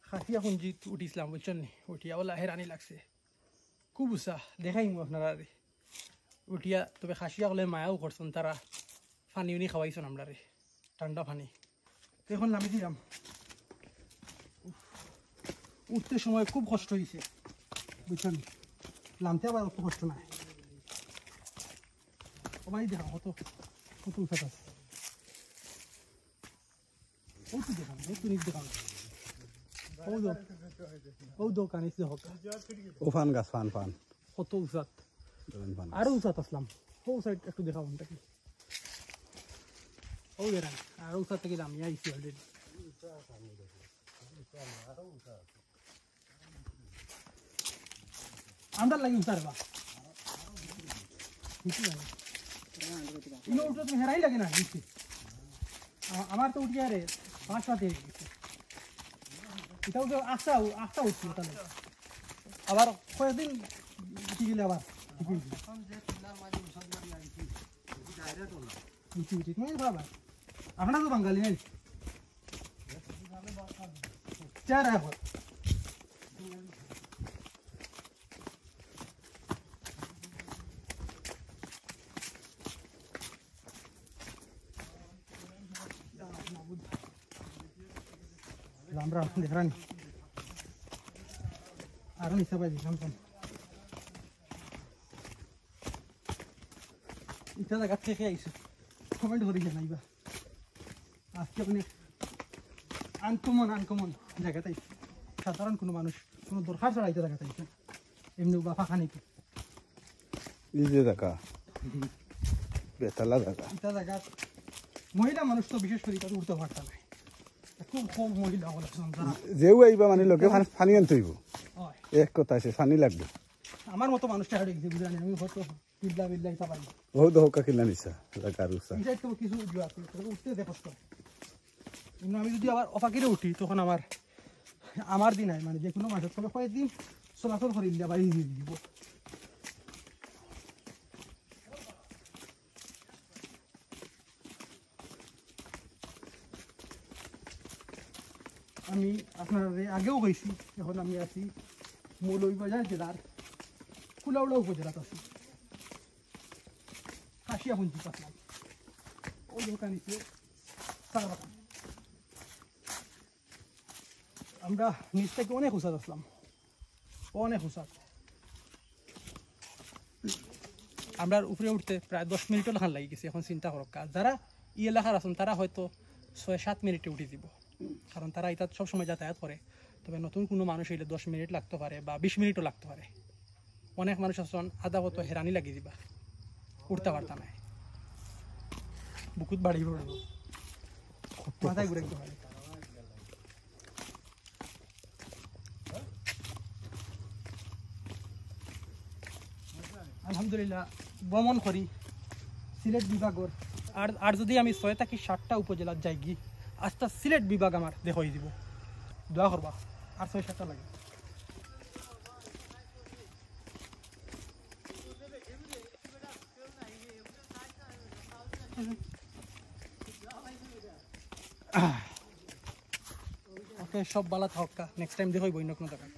খাসিয়া পুঞ্জিত উঠিছিলাম বুঝছেন নি, উঠিয়া ওলা হেরানি লাগছে খুব উৎসাহ দেখাইমু আপনারা উঠিয়া। তবে খাসিয়া হলে মায়াও করছেন, তারা পানি উনি খাওয়াইছেন আমরা ঠান্ডা পানি। তো এখন নামি দিলাম, উঠতে সময় খুব কষ্ট হয়েছে বুঝছেন, নামতে আবার অত কষ্ট নাই। সবাই দেখা কত কত উৎসাহ আছে, কত দেখান কত নিজ দেখান দোকান ফান গাছ ফান ফান কত উৎসাত, আরো উৎসাত আসলাম ও সাইড একটু দেখাবো নাকি ও বেড়ান আরো উৎসাত থেকে আমি আইসি অলরেডি। আন্দার লাগি উঠার বা উঠে তুমি হেরাই লাগে না নিশ্চিত। আমার তো উঠিয়া রে 5 রাতে গেছে, এটাও তো আস্তা উঠছি তাহলে আবার কয়েকদিন উঠি গেলে আবার আপনারা তো বাঙালি নাই চার এখন আমরা দেখরানি আরো হিসাবে দিলাম এটা জায়গা থেকে আইসো কমেন্ট করে জানাইবা আজকে অনেক আনকমন জায়গাতে সাধারণ কোনো মানুষ কোনো দরকার ছাড়া এটা জায়গাতে আইসো এমনি বাফা খানিকে নিজে জায়গা বেতালা জায়গা এটা জায়গা মহিলা মানুষ তো বিশেষ করে এটা উঠতে পারতা নাই, খুব কম মহিলা হল যেও আইবা মানে লোকে পানি আনতে হইব, এক কথা আছে পানি লাগবে। আমার মতো মানুষটা হারিয়ে গেছে বুঝলেন, আমি হয়তো বিল্লা এটা পাই বহুত হোকা কিনা নিছা জায়গার উৎসাহ তো কিছু উঠতে দেখো কষ্ট। কিন্তু আমি যদি আবার অফাকিরে উঠি তখন আমার দিন হয় মানে যে কোনো মানুষের তবে কয়েকদিন চলাচল করে দিলে আবার ইজি দিব। আমি আপনার আগেও হয়েছি, এখন আমি আছি মৌলভীবাজার জেলার কুলাউড়া উপজেলাত আছি, খাসিয়া পুঞ্জি আসলাম ওই দোকান নিচে চা বাগান। আমরা নিচ থেকে অনেক উঁচাত আসলাম, অনেক উঁচাত। আমরা উপরে উঠতে প্রায় 10 মিনিটও লাখান লাগি গেছে। এখন চিন্তা করো যারা ই এলাকার আছেন তারা হয়তো 6-7 মিনিটে উঠে দিব, কারণ তারা এটা সবসময় যাতায়াত করে। তবে নতুন কোনো মানুষ হইলে 10 মিনিট লাগতে পারে বা 20 মিনিটও লাগতে পারে। অনেক মানুষ আছেন আধা মতো হেরানি লাগিয়ে দিবা, উঠতে পারতা নাই, বুকুত বাড়ি পড়ব, মাথায় ঘুরে দিতে পারে। আলহামদুলিল্লাহ ভ্রমণ করি সিলেট বিভাগর, আর যদি আমি 6 থেকে 7টা উপজেলার যাই গি আস্তে সিলেট বিভাগ আমার দেখাই দিব, দোয়া করবা। আর 6-7টা লাগে ওকে, সব বালা থাকা। নেক্সট টাইম দেখাইব অন্য কোনো জায়গায়।